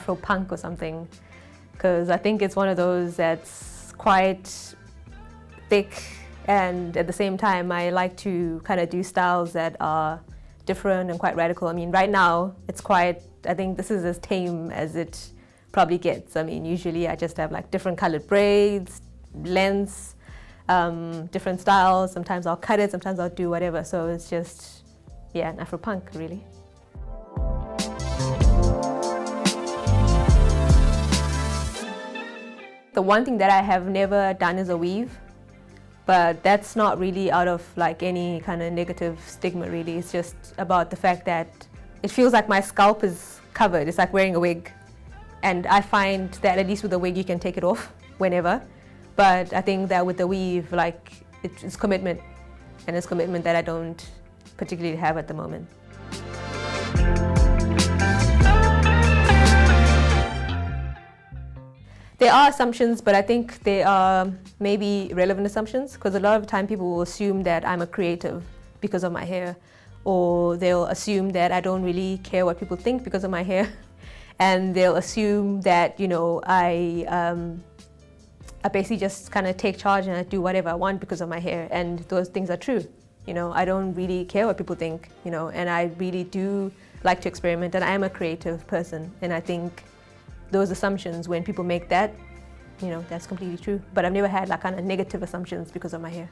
Afro punk or something, because I think it's one of those that's quite thick, and at the same time I like to kind of do styles that are different and quite radical. I mean, right now it's quite, I think this is as tame as it probably gets. I mean, usually I just have like different colored braids, lengths, different styles. Sometimes I'll cut it, sometimes I'll do whatever. So it's just, yeah, an Afro punk really. The one thing that I have never done is a weave. But that's not really out of like any kind of negative stigma really. It's just about the fact that it feels like my scalp is covered. It's like wearing a wig. And I find that at least with a wig you can take it off whenever. But I think that with the weave, like it's commitment. And it's commitment that I don't particularly have at the moment. There are assumptions, but I think they are maybe relevant assumptions, because a lot of the time people will assume that I'm a creative because of my hair, or they'll assume that I don't really care what people think because of my hair, and they'll assume that, you know, I basically just kind of take charge and I do whatever I want because of my hair, and those things are true. You know, I don't really care what people think, you know, and I really do like to experiment, and I am a creative person, and I think those assumptions, when people make that, you know, that's completely true. But I've never had like kind of negative assumptions because of my hair.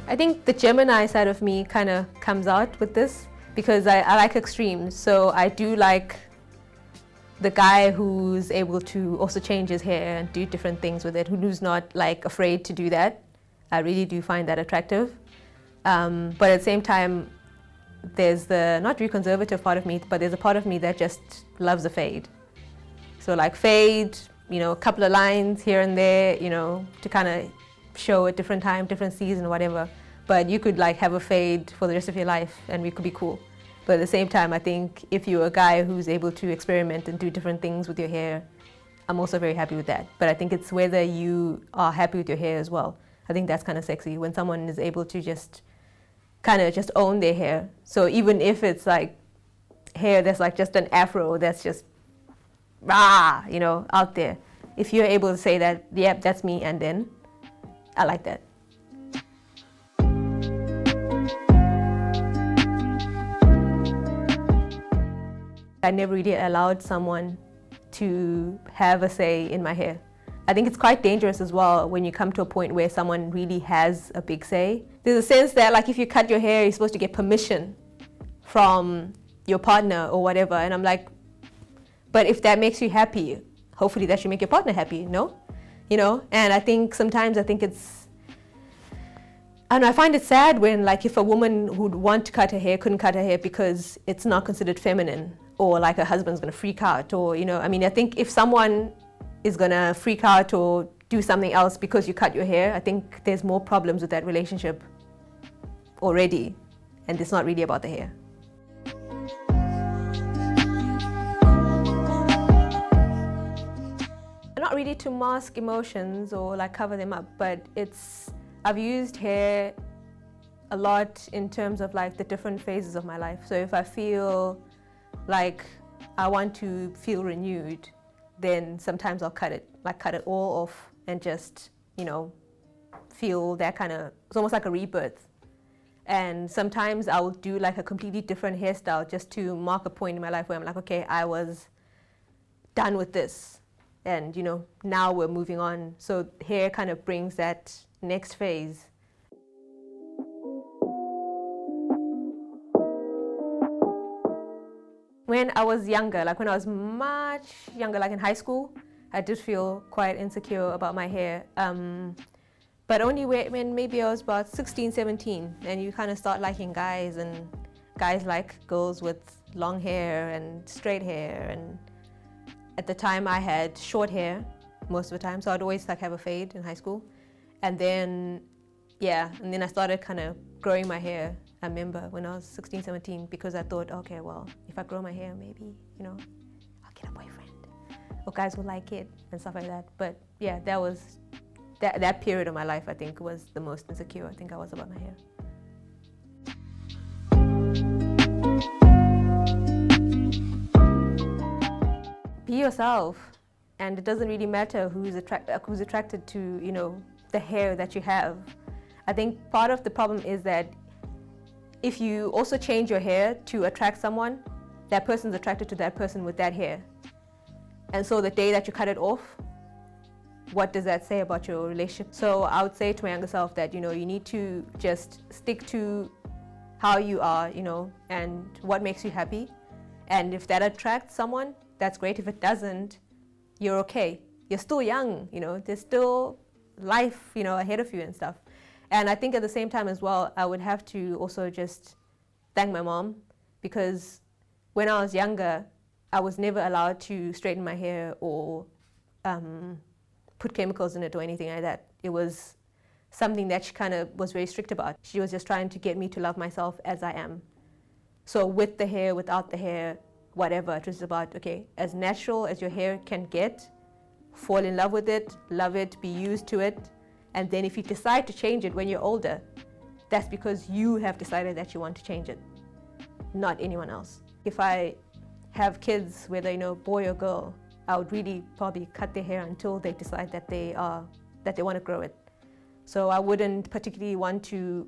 I think the Gemini side of me kind of comes out with this, because I like extremes. So I do like the guy who's able to also change his hair and do different things with it, who's not like afraid to do that. I really do find that attractive. But at the same time, there's the not very conservative part of me, but there's a part of me that just loves a fade. So like fade, you know, a couple of lines here and there, you know, to kind of show a different time, different season, whatever. But you could like have a fade for the rest of your life and we could be cool. But at the same time, I think if you're a guy who's able to experiment and do different things with your hair, I'm also very happy with that. But I think it's whether you are happy with your hair as well. I think that's kind of sexy when someone is able to just kind of just own their hair. So even if it's like hair that's like just an afro, that's just you know, out there. If you're able to say that, yep, that's me, and then I like that. I never really allowed someone to have a say in my hair. I think it's quite dangerous as well when you come to a point where someone really has a big say. There's a sense that like if you cut your hair, you're supposed to get permission from your partner or whatever. And I'm like, but if that makes you happy, hopefully that should make your partner happy, no? You know, and I think sometimes it's, I don't know, I find it sad when like if a woman who'd want to cut her hair couldn't cut her hair because it's not considered feminine, or like her husband's gonna freak out, or, you know, I mean, I think if someone is gonna freak out or do something else because you cut your hair, I think there's more problems with that relationship already, and it's not really about the hair. Not really to mask emotions or like cover them up, but I've used hair a lot in terms of like the different phases of my life. So if I feel like I want to feel renewed, then sometimes I'll cut it all off and just, you know, feel that kind of, it's almost like a rebirth. And sometimes I'll do like a completely different hairstyle just to mark a point in my life where I'm like, okay, I was done with this. And, you know, now we're moving on. So hair kind of brings that next phase. When I was younger, like when I was much younger, like in high school, I did feel quite insecure about my hair. But only when maybe I was about 16, 17, and you kind of start liking guys, and guys like girls with long hair and straight hair. And at the time I had short hair most of the time, so I'd always like have a fade in high school. And then, yeah, and then I started kind of growing my hair, I remember, when I was 16, 17, because I thought, okay, well, if I grow my hair, maybe, you know, I'll get a boyfriend, or guys will like it, and stuff like that. But yeah, that was, that period of my life, I think, was the most insecure I think I was about my hair. be yourself, and it doesn't really matter who's attracted to, you know, the hair that you have. I think part of the problem is that if you also change your hair to attract someone, that person's attracted to that person with that hair. And so the day that you cut it off, what does that say about your relationship? So I would say to my younger self that, you know, you need to just stick to how you are, you know, and what makes you happy. And if that attracts someone, that's great. If it doesn't, you're okay. You're still young, you know, there's still life, you know, ahead of you and stuff. And I think at the same time as well, I would have to also just thank my mom, because when I was younger, I was never allowed to straighten my hair or put chemicals in it or anything like that. It was something that she kind of was very strict about. She was just trying to get me to love myself as I am. So with the hair, without the hair, whatever, it was about, okay, as natural as your hair can get, fall in love with it, love it, be used to it. And then if you decide to change it when you're older, that's because you have decided that you want to change it, not anyone else. If I have kids, whether, you know, boy or girl, I would really probably cut their hair until they decide that they want to grow it. So I wouldn't particularly want to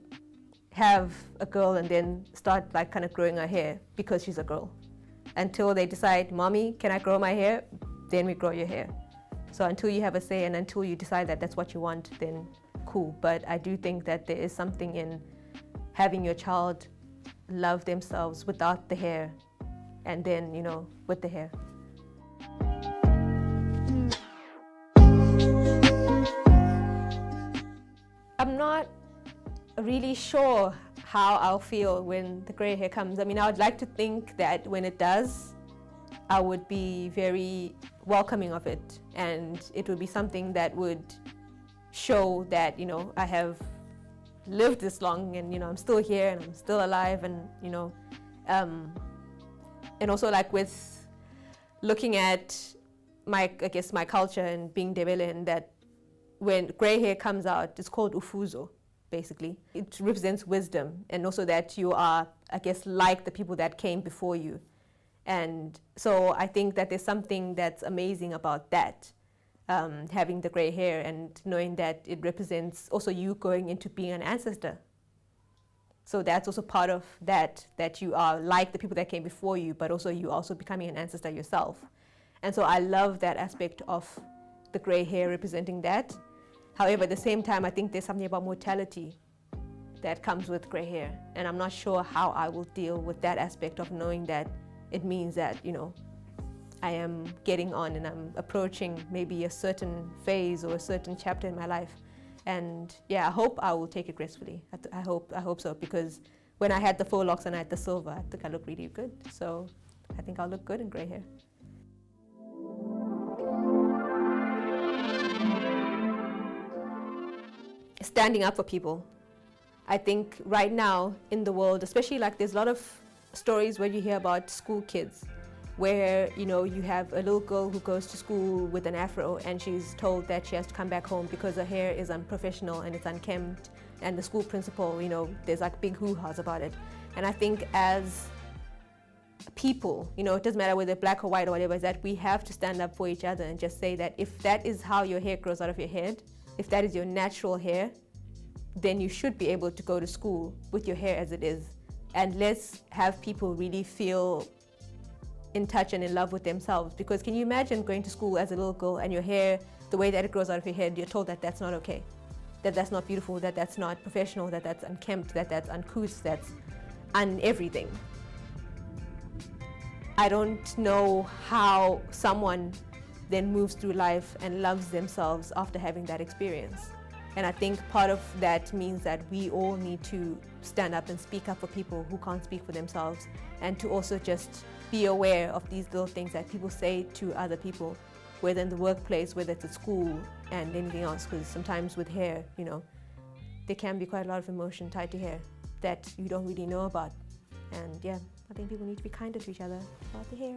have a girl and then start like kind of growing her hair because she's a girl. Until they decide, mommy, can I grow my hair? Then we grow your hair. So until you have a say and until you decide that that's what you want, then cool. But I do think that there is something in having your child love themselves without the hair and then, you know, with the hair. I'm not really sure how I'll feel when the gray hair comes. I mean, I would like to think that when it does, I would be very welcoming of it, and it would be something that would show that, you know, I have lived this long and, you know, I'm still here and I'm still alive, and, you know, and also like with looking at my culture and being Ndebele, and that when gray hair comes out, it's called Ufuzo, basically. It represents wisdom, and also that you are, I guess, like the people that came before you. And so I think that there's something that's amazing about that, having the gray hair and knowing that it represents also you going into being an ancestor. So that's also part of that you are like the people that came before you, but also you also becoming an ancestor yourself. And so I love that aspect of the gray hair representing that. However, at the same time, I think there's something about mortality that comes with gray hair. And I'm not sure how I will deal with that aspect of knowing that it means that, you know, I am getting on and I'm approaching maybe a certain phase or a certain chapter in my life. And yeah, I hope I will take it gracefully. I hope so, because when I had the faux locks and I had the silver, I think I look really good. So I think I'll look good in gray hair. Standing up for people. I think right now in the world, especially like there's a lot of stories where you hear about school kids where, you know, you have a little girl who goes to school with an afro and she's told that she has to come back home because her hair is unprofessional and it's unkempt, and the school principal, you know, there's like big hoo-has about it. And I think as people, you know, it doesn't matter whether black or white or whatever, is that we have to stand up for each other and just say that if that is how your hair grows out of your head, if that is your natural hair, then you should be able to go to school with your hair as it is. And let's have people really feel in touch and in love with themselves. Because can you imagine going to school as a little girl and your hair, the way that it grows out of your head, you're told that that's not okay, that that's not beautiful, that that's not professional, that that's unkempt, that that's uncouth, that's everything. I don't know how someone then moves through life and loves themselves after having that experience. And I think part of that means that we all need to stand up and speak up for people who can't speak for themselves, and to also just be aware of these little things that people say to other people, whether in the workplace, whether it's at school and anything else, because sometimes with hair, you know, there can be quite a lot of emotion tied to hair that you don't really know about. And yeah, I think people need to be kinder to each other about the hair.